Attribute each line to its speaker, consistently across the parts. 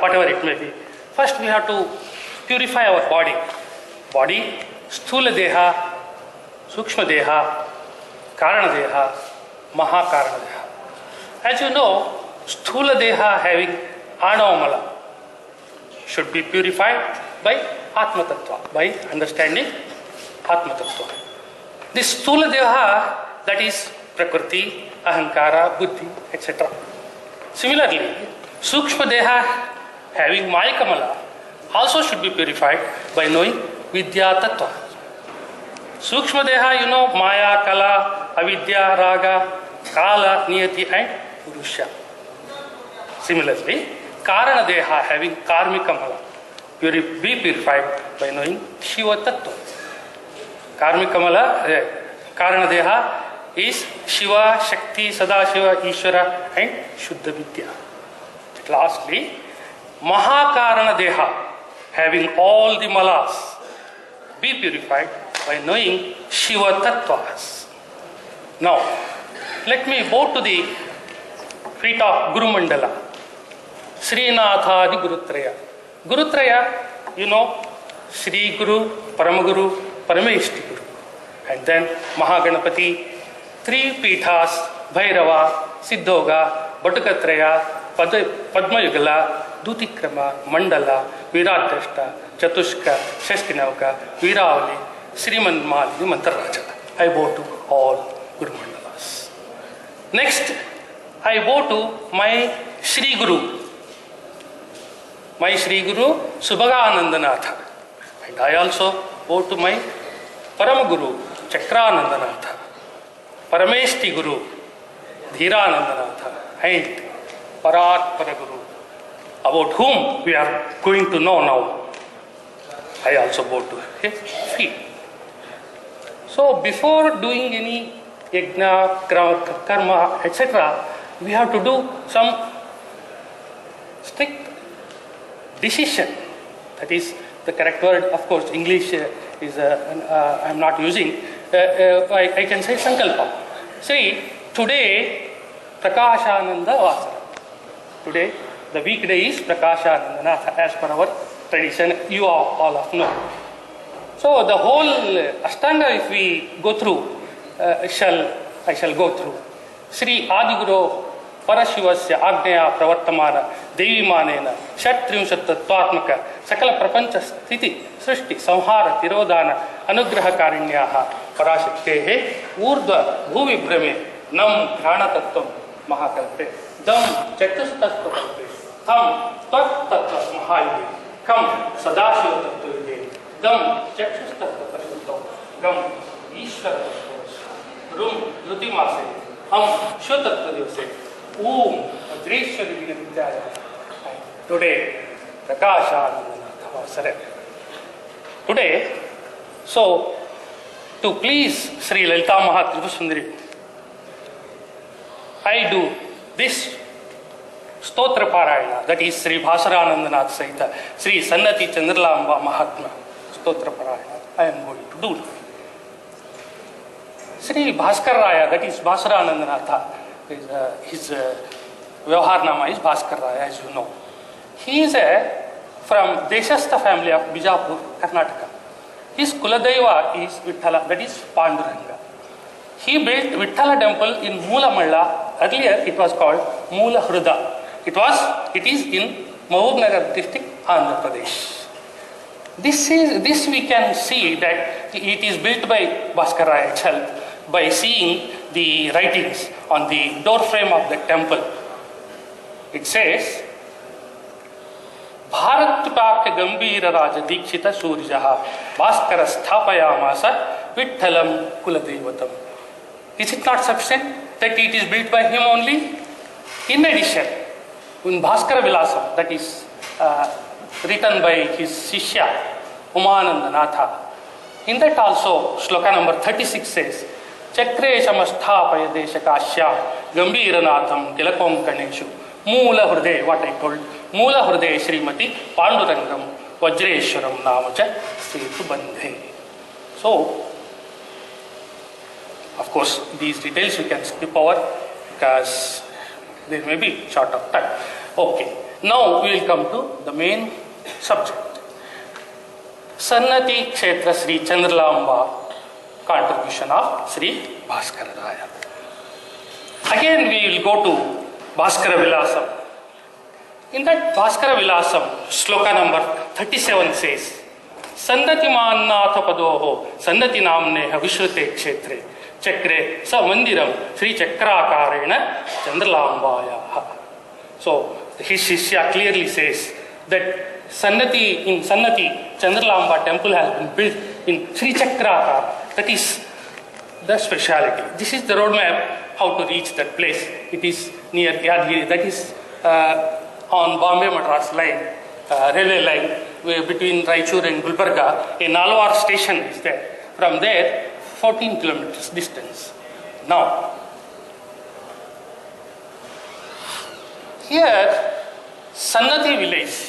Speaker 1: Whatever it may be. First we have to purify our body. Body, Sthula Deha, Sukshma Deha, Karana Deha, Mahakarana Deha. As you know, Sthula Deha having Anavamala should be purified by Atma Tattva, by understanding Atma Tattva. This Sthula Deha, that is Prakriti, Ahankara, Buddhi, etc. Similarly, Sukshma Deha having Maya Kamala also should be purified by knowing Vidya Tattva. Sukshma Deha, you know, Maya, Kala, Avidya, Raga, Kala, Niyati and Purusha. Similarly, Karana Deha having Karmika Mala be purified by knowing Shiva Tattva. Karmika Mala, Karana Deha is Shiva, Shakti, Sadashiva, Ishvara and Shuddha Vidya. Lastly, Mahakarana Deha, having all the malas, be purified by knowing Shiva Tattvas. Now, let me bow to the feet of Guru Mandala, Srinathadi Gurutraya. Gurutraya, you know, Sri Guru, Paramaguru, Parameshti Guru. And then Mahaganapati, three Pithas, Bhairava, Siddhoga, Bhattukatraya, Padmayugala, Dutikrama, Mandala, Viradrashta, Chatushka, Shastinavka, Viravali, Sriman Mali, Mantarraja. I bow to all Guru Mandalas. Next, I bow to my Sri Guru. My Sri Guru, Subhaganandanatha. And I also bow to my Paramaguru, Chakranandanatha. Parameshti Guru, Dhiranandanatha. And Paratpara Guru, about whom we are going to know now. I also bow to his feet. So before doing any yajna, karma, etc., we have to do some strict decision. That is the correct word. Of course, English is I am not using. I can say sankalpa. See, today Prakashananda Vasara. Today, the weekday is Prakashananda, as per our tradition, you all of know. So the whole Ashtanga, if we go through, I shall go through. Sri Adiguru Parashivasya Agneya Pravartamana Devimanena Shatrimshat Tattvatmaka Sakala Prapancha Sthiti Srishti Samhara Tirodana Anugraha Karinyaha Parashaktehe Urdva Bhuvibrame Nam Grana Tattvam Mahakalpe Dam Chatustaspakalpe Tham Tat Tattva Mahayude Kam Sadashiva Tattva Dam Chatustaspakalpe Gam Ishvara Tattva Rum Rutimase Ham Shuddhattva Divase Om Adreshwari Vidyaya. Today, Prakashananda Vasara. Today, so to please Sri Lalita Mahatripusundari, I do this Stotra Parayana, that is Sri Bhasaranandanath Sahita, Sri Sannati Chandralamba Mahatma Stotra Parayana. I am going to do. Sri Bhaskar Raya, that is Basuranandanatha, his Vyavahar Nama is Bhaskar Raya, as you know. He is from Deshastha family of Bijapur, Karnataka. His Kuladeva is Vithala, that is Panduranga. He built Vithala temple in Moolamalla. Earlier it was called Moola Hruda. It is in Mahabubnagar district, Andhra Pradesh. This we can see that it is built by Bhaskar Raya itself by seeing the writings on the door frame of the temple. It says, Bharatutaka Gambhira Raja Dikshita Surjaha Bhaskara Sthapayamasa Vitthalam Kuladevatam. Is it not sufficient that it is built by him only? In addition, in Bhaskara Vilasam, that is written by his Shishya Umanandanatha, in that also Shloka number 36 says, Chakre Shamasthapaya Deshakashya Gambhiranatham Tilakonkaneshu Moola Hrude, what I told, Moola Hrude Srimati Pandurangam Vajreshwaram Namacha Setu Bandhe. So, of course, these details we can skip over because they may be short of time. Okay, now we will come to the main subject. Sannati Kshetra Sri Chandralamba contribution of Sri Bhaskara Raya. Again we will go to Bhaskara Vilasam. In that Bhaskara Vilasam, Shloka number 37 says, Sannati Mannatha Padoho Sannati Namneha Vishrute Kshetre Chakre Sa Mandiram Sri Chakrakarena Chandralambaya. So his Shishya clearly says that in Sannati, Chandralamba temple has been built in Sri Chakrakar. That is the speciality. This is the roadmap how to reach that place. It is near Yadgiri. That is on Bombay Madras line, railway line between Raichur and Gulbarga. A Nalwar station is there. From there, 14 kilometers distance. Now, here, Sannati village.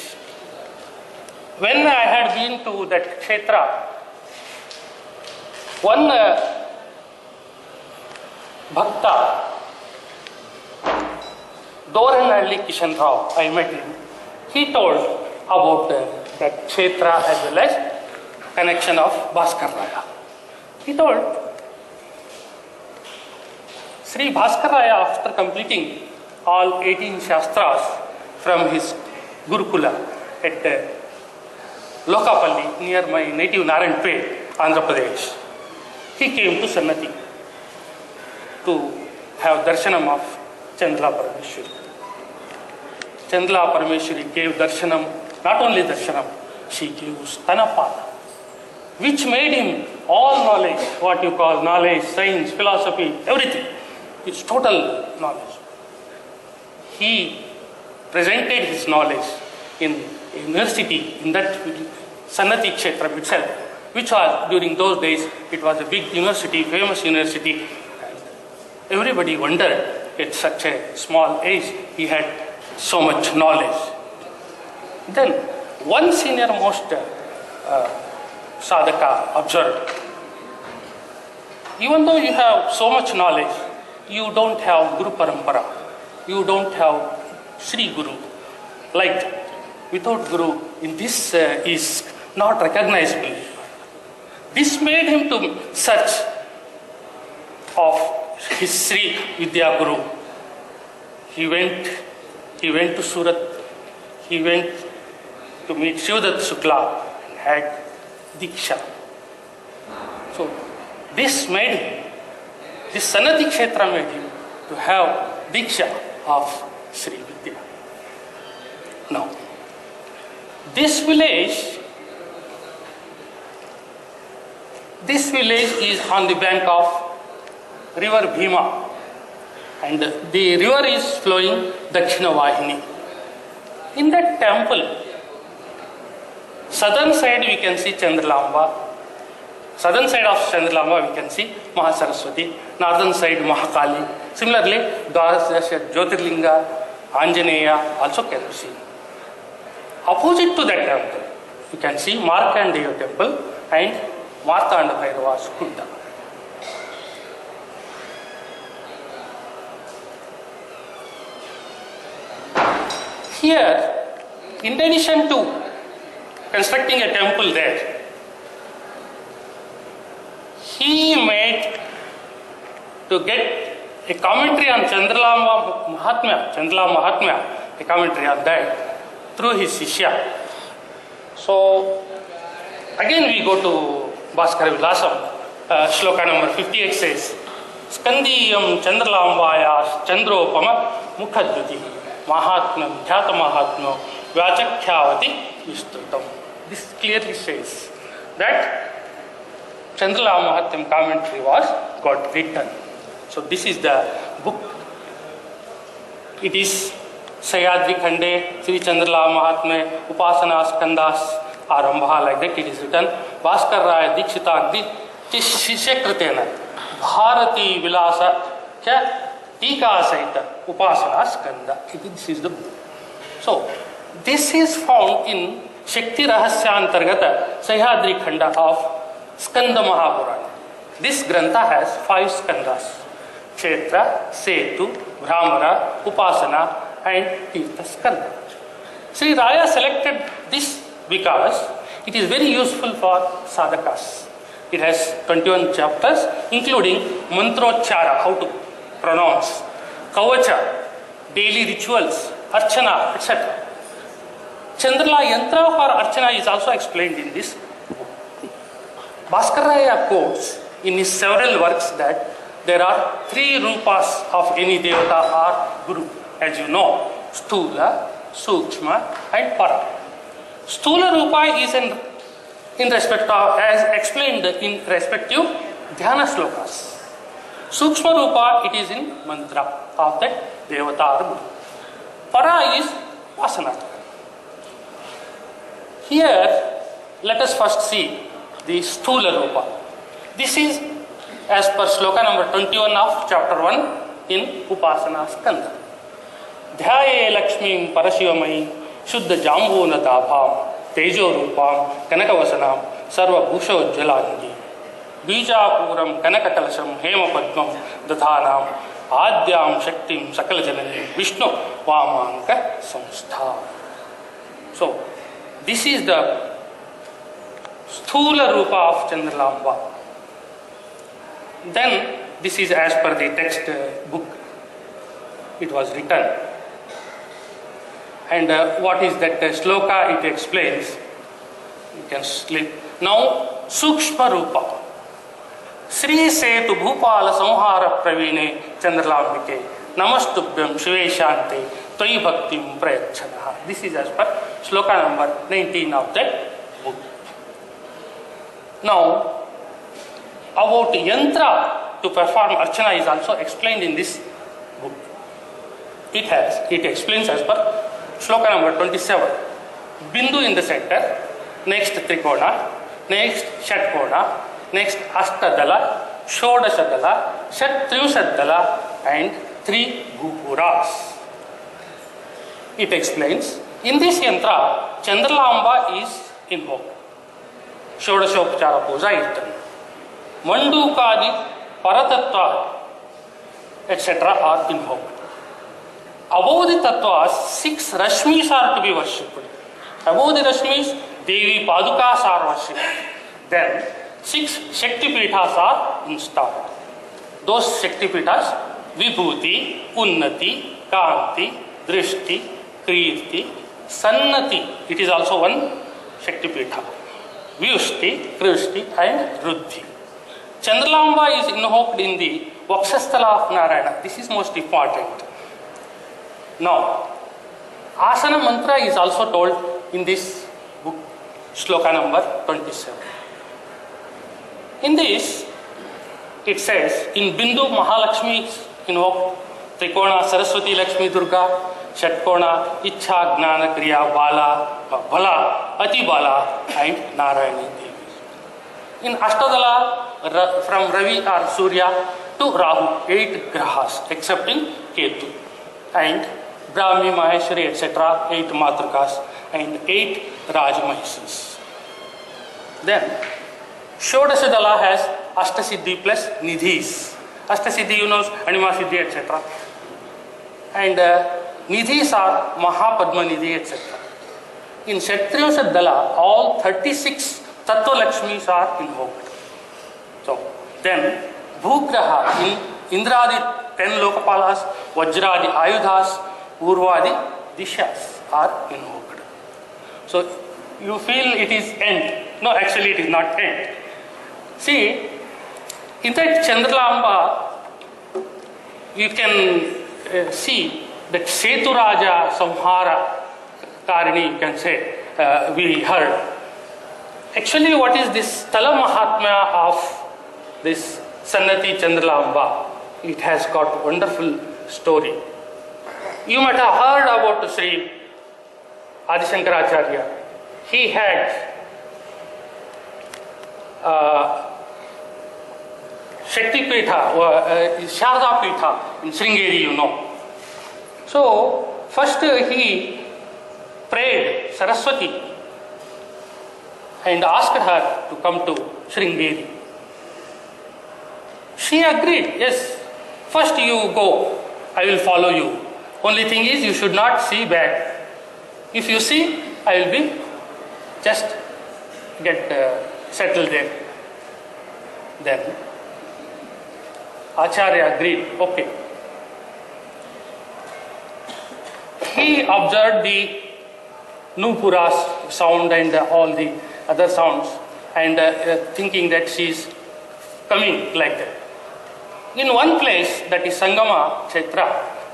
Speaker 1: When I had been to that Kshetra, one Bhakta, Doranhalli Kishan Rao, I met him. He told about that Kshetra as well as connection of Bhaskar Raya. He told, Sri Bhaskar Raya, after completing all 18 Shastras from his Gurukula at Lokapalli, near my native Narayanpet, Andhra Pradesh, he came to Sannati to have darshanam of Chandala Parameshwari. Chandala Parameshwari gave darshanam, not only darshanam, she gave Stanapada, which made him all knowledge, what you call knowledge, science, philosophy, everything. It's total knowledge. He presented his knowledge in university, in that Sannati Kshetra itself, which was during those days, it was a big university, famous university, and everybody wondered at such a small age he had so much knowledge. Then one senior most sadhaka observed, even though you have so much knowledge, you don't have Guru Parampara, you don't have Sri Guru. Like without Guru, in this is not recognizable. This made him to search of his Sri Vidya Guru. He went to Surat, he went to meet Shivdat Shukla and had Diksha. So this made him, this Sannati Kshetra made him to have Diksha of Sri Vidya. Now, this village is on the bank of river Bhima, and the river is flowing Dakshina Vahini. In that temple, southern side we can see Chandralamba, southern side of Chandralamba we can see Mahasaraswati, northern side Mahakali. Similarly, Dwadash Jyotirlinga, Anjaneya also can be seen. Opposite to that temple, you can see Markandeya temple and Martanda Bhairava's Kunda. Here, in addition to constructing a temple there, he made to get a commentary on Chandralamba Mahatmya, a commentary on that through his Shishya. So, again we go to Bhaskara Vilasam, shloka number 58 says, Skandiyam Chandralambaya Chandropama Mukhadyuti Mahatmam Dhyata Mahatmam Vyachakhyavati Vistrutam. This clearly says that Chandralamba Mahatmya commentary got written. So this is the book. It is Sahyadri Khande, Sri Chandralamba Mahatmya, Upasana Skandas, Arambha, like that it is written. Bhaskar Raya Dikshitagdi Shishakritena Bharati Vilasa Kya Tika Saita Upasana Skanda. This is the book. So this is found in Shakti Rahasyantargata Sahyadri Khanda of Skanda Mahapurana. This Grantha has 5 Skandas: Kshetra, Setu, Brahmara, Upasana and Tirtha Skanda. Sri Raya selected this because it is very useful for sadhakas. It has 21 chapters including mantrochara, how to pronounce, kavacha, daily rituals, archana, etc. Chandrala yantra for archana is also explained in this book. Bhaskaraya quotes in his several works that there are 3 rupas of any devata or guru. As you know, Stula, Sukshma and Para. Stula rupa is in respect of, as explained in respective dhyana slokas. Sukshma rupa, it is in mantra of that devata or guru. Para is vasana. Here, let us first see the Stula rupa. This is as per shloka number 21 of chapter 1 in Upasana Skanda. Dhyaye Lakshmim Parashivamai Shuddha Jambuna Dabham Tejo Rupam Kanakavasanam Sarva Bhusha Ujjalangi Bijapuram Kanakakalasham Hema Padmam Dathanam Adyam Shaktim Sakala Janani Vishnu Vamanka Samstha. So, this is the Sthula Rupa of Chandralamba. Then, this is as per the text book. It was written. And what is that shloka? It explains. You can slip. Now, Sukshma Rupa. Sri Setu Bhupala Samhara Pravine Chandralambike Namastubhyam Shive Shante Tvai Bhaktim Prayachanaha. This is as per shloka number 19 of that book. Now, about yantra to perform archana is also explained in this book. It explains as per shloka number 27. Bindu in the center, next Trikona, next Shatkona, next Ashtadala, Shodashadala, Shatriushadala and 3 Gupuras. It explains, in this yantra, Chandralamba is invoked. Shodashopchara puja is done. Mandukadi, Paratattva, etc. are invoked. Above the tattvas, 6 Rashmis are to be worshipped. Above the Rashmis, Devi Padukas are worshipped. Then 6 Shaktipeethas are installed. Those Shaktipeethas, Vibhuti, Unnati, Kanti, Drishti, Kirti, Sannati. It is also one Shaktipeetha. Vyushti, Krishti and Ruddhi. Chandralamba is invoked in the Vakshasthala of Narayana. This is most important. Now, Asana mantra is also told in this book, shloka number 27. In this, it says, in Bindu Mahalakshmi is invoked, Trikona Saraswati Lakshmi Durga, Shatkona Ichha Gnana Kriya Bala, Ati Bala and Narayani Devi. In Ashtadala, from Ravi or Surya to Rahu, 8 grahas excepting Ketu, and Brahmi, Maheshwari, etc., 8 Matrikas and 8 Rajmahisis. Then, Shodashadala has Ashtasiddhi plus Nidhis. Ashtasiddhi, you know, Anima Siddhi, etc. And Nidhis are Mahapadma Nidhi, etc. In Kshatriya Dala, all 36 Tattva Lakshmis are invoked. So, then Bhugraha in Indradi 10 Lokapalas, Vajradi Ayudhas, Urvadi Dishas are invoked. So, you feel it is end. No, actually it is not end. See, in that Chandralamba, you can see that Seturaja Samhara Karini, you can say, we heard. Actually, what is this Tala Mahatmya of this Sannati Chandralamba? It has got wonderful story. You might have heard about Sri Adi Shankaracharya. He had Shakti Pitha, Sharda Pitha in Sringeri, you know. So, first he prayed Saraswati and asked her to come to Sringeri. She agreed, yes, first you go, I will follow you. Only thing is, you should not see back. If you see, I will be just get settled there. Then Acharya agreed, okay. He observed the Nupura's sound and all the other sounds and thinking that she is coming like that. In one place, that is Sangama Kshetra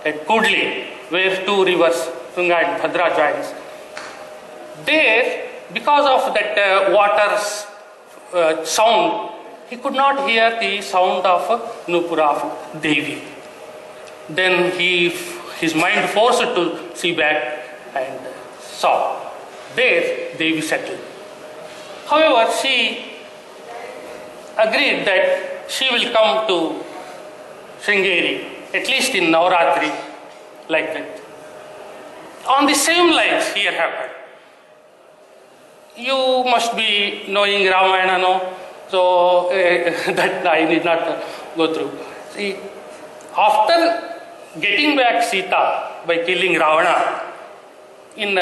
Speaker 1: at Kudli, where two rivers, Tunga and Bhadra joins, there, because of that water's sound, he could not hear the sound of Nupura of Devi. Then his mind forced to see back and saw. There Devi settled. However, she agreed that she will come to Sringeri, at least in Navaratri, like that. On the same lines here happened. You must be knowing Ramayana, no? So that I need not go through. See, after getting back Sita by killing Ravana, in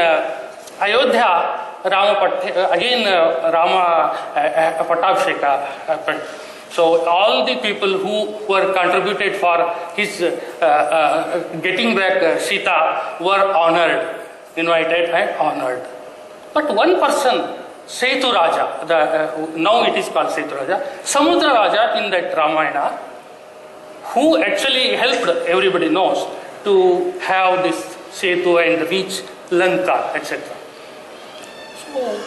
Speaker 1: Ayodhya, Rama Pattabhisheka happened. So all the people who were contributed for his getting back Sita were honored, invited and honored. But one person, Setu Raja, now it is called Setu Raja, Samudra Raja in that Ramayana, who actually helped, everybody knows, to have this Setu and reach Lanka, etc. So,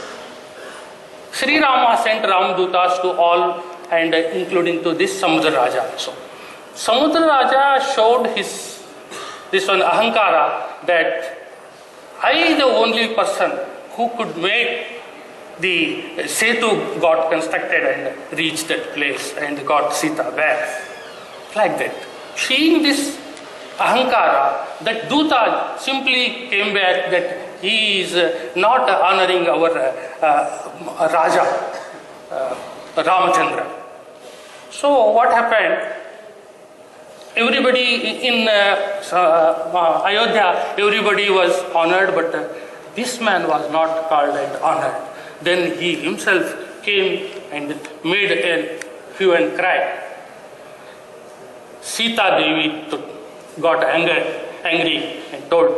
Speaker 1: Sri Rama sent Ramdutas to all and including to this Samudra Raja also. Samudra Raja showed this one Ahankara that I the only person who could make the Setu got constructed and reached that place and got Sita back. Like that. Seeing this Ahankara, that Duta simply came back that he is not honoring our Raja, Ramachandra. So what happened? Everybody in Ayodhya, everybody was honored, but this man was not called and honored. Then he himself came and made a hue and cry. Sita Devi got angry and told,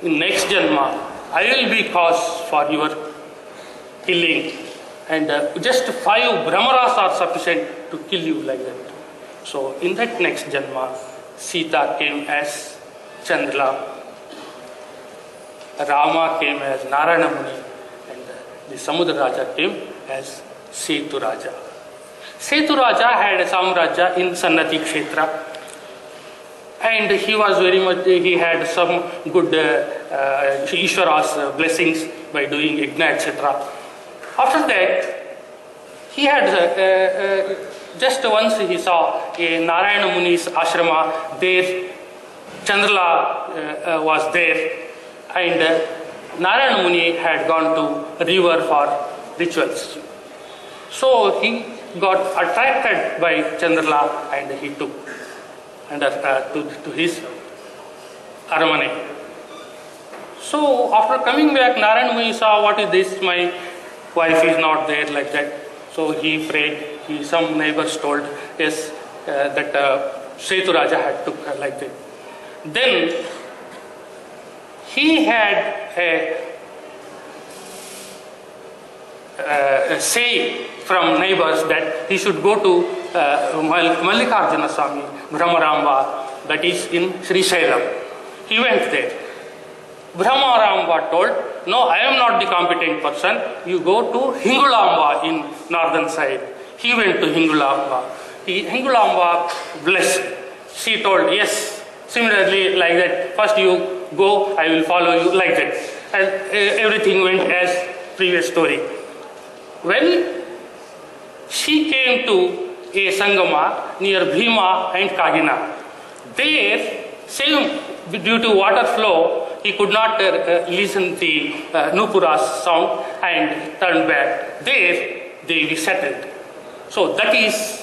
Speaker 1: in next Janma, I will be cause for your killing. And just 5 Brahmaras are sufficient to kill you like that. So in that next Janma, Sita came as Chandra, Rama came as Narayana Muni, and the Samudra Raja came as Setu Raja. Setu Raja had a Samraja in Sannati Kshetra, and he was very much, he had some good Ishvara's blessings by doing yajna, etc. After that, he had just once he saw a Narayana Muni's ashrama there. Chandrala was there, and Narayana Muni had gone to river for rituals. So he got attracted by Chandrala and he took and to his Aramane. So after coming back, Narayan Muni saw, what is this? My wife is not there, like that. So he prayed. Some neighbors told, yes, that Setu Raja had took her, like that. Then he had a say from neighbors that he should go to Mallikarjuna Swami, Brahmaramba, that is in Sri Sailam. He went there. Brahmaramba told, no, I am not the competent person. You go to Hingulamba in northern side. He went to Hingulamba. Hingulamba blessed. She told, yes. Similarly, like that, first you go, I will follow you, like that. And everything went as previous story. When she came to a Sangama near Bhima and Kagina, there, same due to water flow, he could not listen the Nupura's sound and turned back. There, they resettled. So that is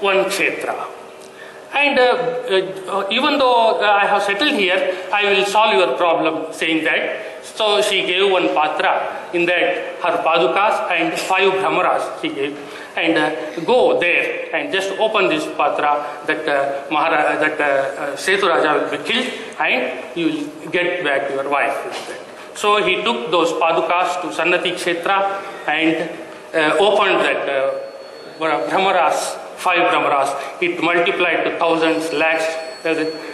Speaker 1: one kshetra. And even though I have settled here, I will solve your problem, saying that. So she gave one patra, in that her padukas and 5 brahmaras she gave. And go there and just open this patra, that Setu Raja will be killed and you will get back your wife. So he took those padukas to Sannati Kshetra and opened that brahmaras, 5 brahmaras. It multiplied to thousands, lakhs.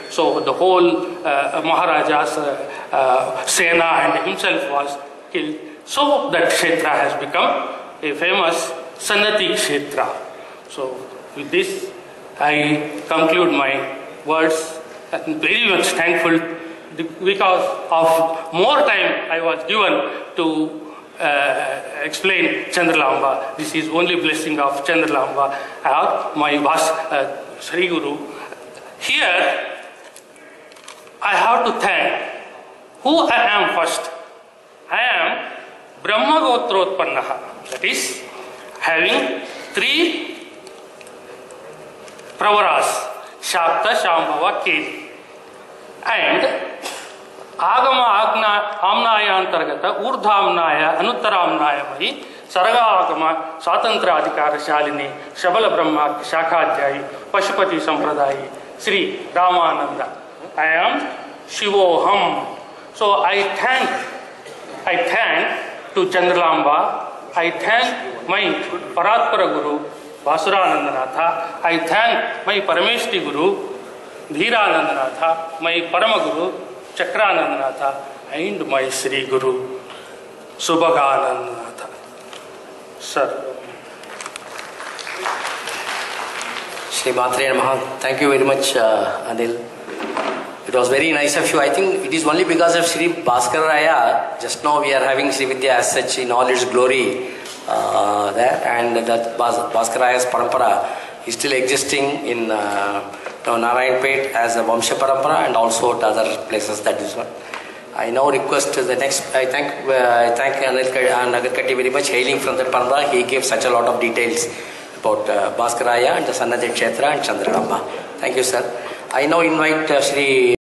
Speaker 1: So the whole Maharaja's Sena and himself was killed. So that Kshetra has become a famous Sannati Kshetra. So with this, I conclude my words. I'm very much thankful because of more time I was given to explain Chandralamba. This is only blessing of Chandralamba or my Sri Guru. Here, I have to thank who I am first. I am Brahma Gotrotpannaha. That is, having 3 pravaras, Shakta, Shambhava, Keli. And Agama Amnaya Antargata, Urdhamnaya, Anuttaramnaya Mahi, Saraga Agama, Swatantra Adhikara Shalini, Shabala Brahma, Shakadhyayi, Pashupati Sampradaya, Sri Ramananda. I am Shivoham. So I thank to Chandralamba. I thank my Paratpara Guru, Vasuranandanatha. I thank my Parameshti Guru, Dhiranandanatha, my Parama Guru, Chakranandanatha, and my Sri Guru, Subhaganandanatha. Sir.
Speaker 2: Shri Matre Namaha. Thank you very much, Anil. It was very nice of you. I think it is only because of Shri Bhaskara Raya. Just now we are having Shri Vidya as such in all its glory there, and that Bhaskara Raya's parampara is still existing in Narayanpet as a Vamsha parampara and also at other places. That is one. I now request the next. I thank Anil Nagarkatti very much, hailing from that parampara. He gave such a lot of details about Bhaskara Raya and the Sannati Kshetra and Chandralamba. Thank you, sir. I now invite Shri